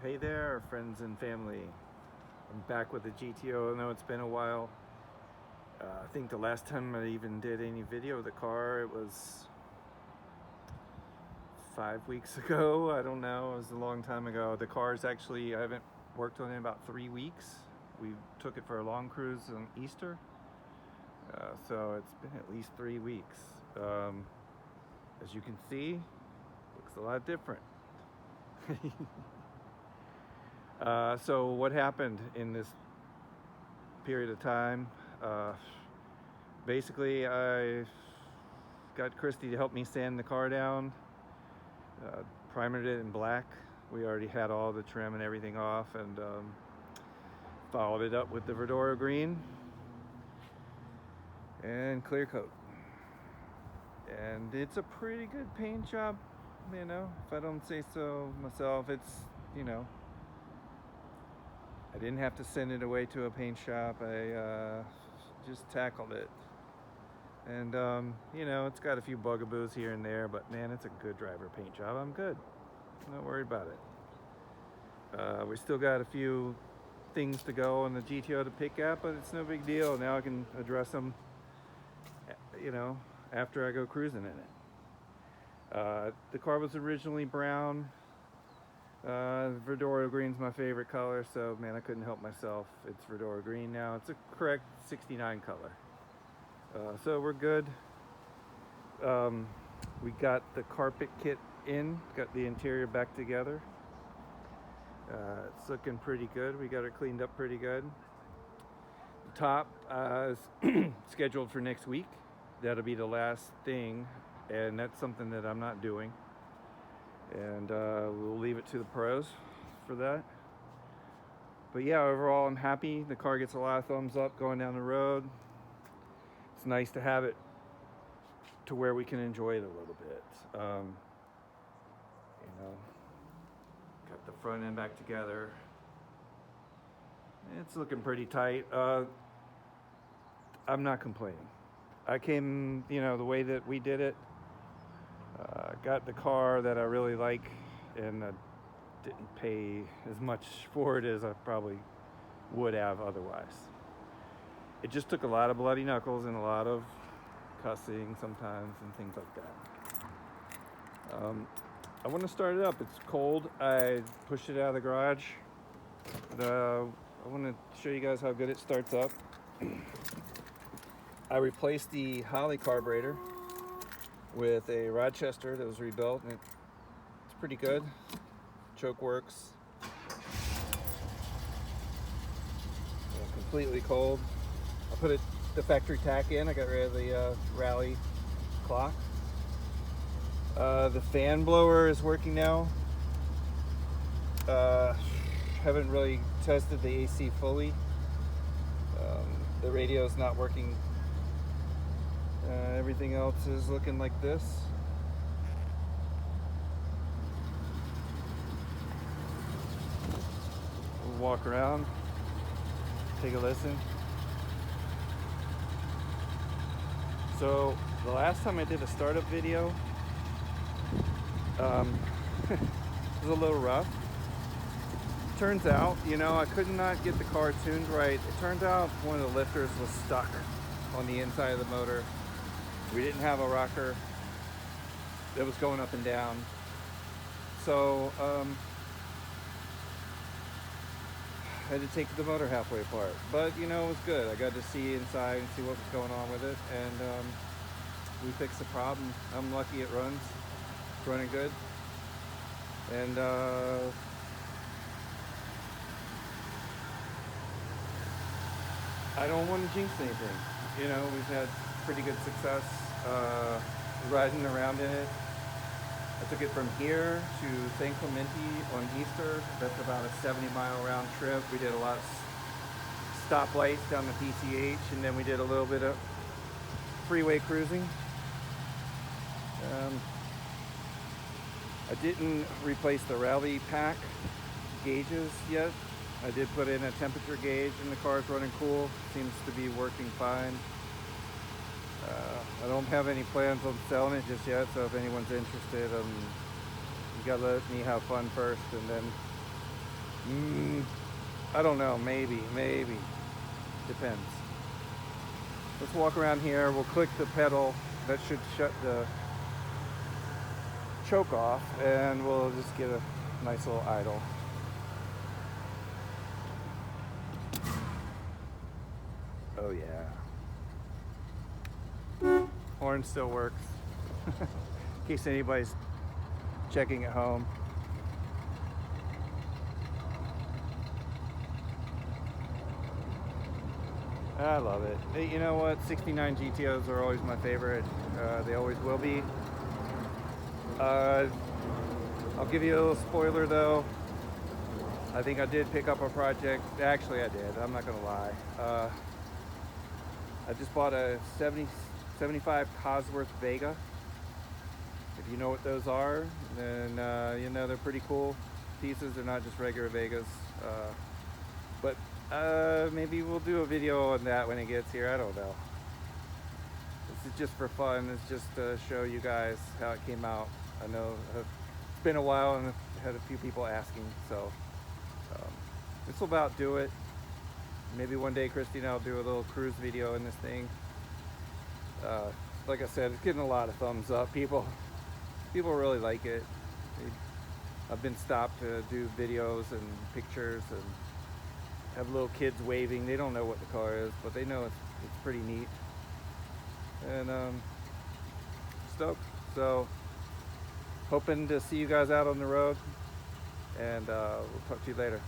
Hey there, friends and family. I'm back with the GTO. I know it's been a while. I think the last time I even did any video of the car, it was 5 weeks ago. I don't know. It was a long time ago. The car is actually, I haven't worked on it in about 3 weeks. We took it for a long cruise on Easter. So it's been at least 3 weeks. As you can see, looks a lot different. So what happened in this period of time? Basically, I got Christy to help me sand the car down, primered it in black. We already had all the trim and everything off, and followed it up with the Verdoro green and clear coat. And it's a pretty good paint job, you know, if I don't say so myself. It's, you know, I didn't have to send it away to a paint shop. I just tackled it. And, you know, it's got a few bugaboos here and there, but man, it's a good driver paint job. I'm good. I'm not worried about it. We still got a few things to go on the GTO to pick at, but it's no big deal. Now I can address them, you know, after I go cruising in it. The car was originally brown. Verdoro green's my favorite color, so man, I couldn't help myself. It's Verdoro green now. It's a correct 69 color. So we're good. We got the carpet kit in, got the interior back together. It's looking pretty good. We got it cleaned up pretty good. The top is scheduled for next week. That'll be the last thing, and that's something that I'm not doing. And we'll leave it to the pros for that. But yeah, overall I'm happy. The car gets a lot of thumbs up going down the road. It's nice to have it to where we can enjoy it a little bit. You know, got the front end back together. It's looking pretty tight. I'm not complaining. I came, you know, the way that we did it. Got the car that I really like, and didn't pay as much for it as I probably would have otherwise. It just took a lot of bloody knuckles and a lot of cussing sometimes and things like that. I want to start it up. It's cold. I pushed it out of the garage. I want to show you guys how good it starts up. I replaced the Holly carburetor with a Rochester that was rebuilt, and it's pretty good. Choke works. Completely cold. I put the factory tack in. I got rid of the rally clock. The fan blower is working now. Haven't really tested the AC fully. The radio is not working. Everything else is looking like this. We'll walk around, take a listen. So the last time I did a startup video, it was a little rough. Turns out, you know, I could not get the car tuned right. It turns out one of the lifters was stuck on the inside of the motor. We didn't have a rocker that was going up and down. So I had to take the motor halfway apart. But, you know, it was good. I got to see inside and see what was going on with it. And we fixed the problem. I'm lucky it runs. It's running good. And I don't want to jinx anything. You know, we've had pretty good success riding around in it. I took it from here to San Clemente on Easter. That's about a 70-mile round trip. We did a lot of stoplights down the PCH, and then we did a little bit of freeway cruising. I didn't replace the rally pack gauges yet. I did put in a temperature gauge, and the car's running cool. Seems to be working fine. I don't have any plans on selling it just yet, so if anyone's interested, you gotta let me have fun first, and then I don't know, maybe. Depends. Let's walk around here. We'll click the pedal. That should shut the choke off, and we'll just get a nice little idle. Oh yeah. Horn still works. In case anybody's checking at home. I love it. Hey, you know what? 69 GTOs are always my favorite. They always will be. I'll give you a little spoiler though. I think I did pick up a project. Actually, I did. I'm not gonna lie. I just bought a 75 Cosworth Vega. If you know what those are, then you know they're pretty cool pieces. They're not just regular Vegas. But maybe we'll do a video on that when it gets here. I don't know. This is just for fun. It's just to show you guys how it came out. I know it's been a while and I've had a few people asking, so this will about do it. Maybe one day Christy and I'll do a little cruise video in this thing. Like I said, it's getting a lot of thumbs up. People really like it. I've been stopped to do videos and pictures and have little kids waving. They don't know what the car is, but they know it's pretty neat. And stoked. So hoping to see you guys out on the road, and we'll talk to you later.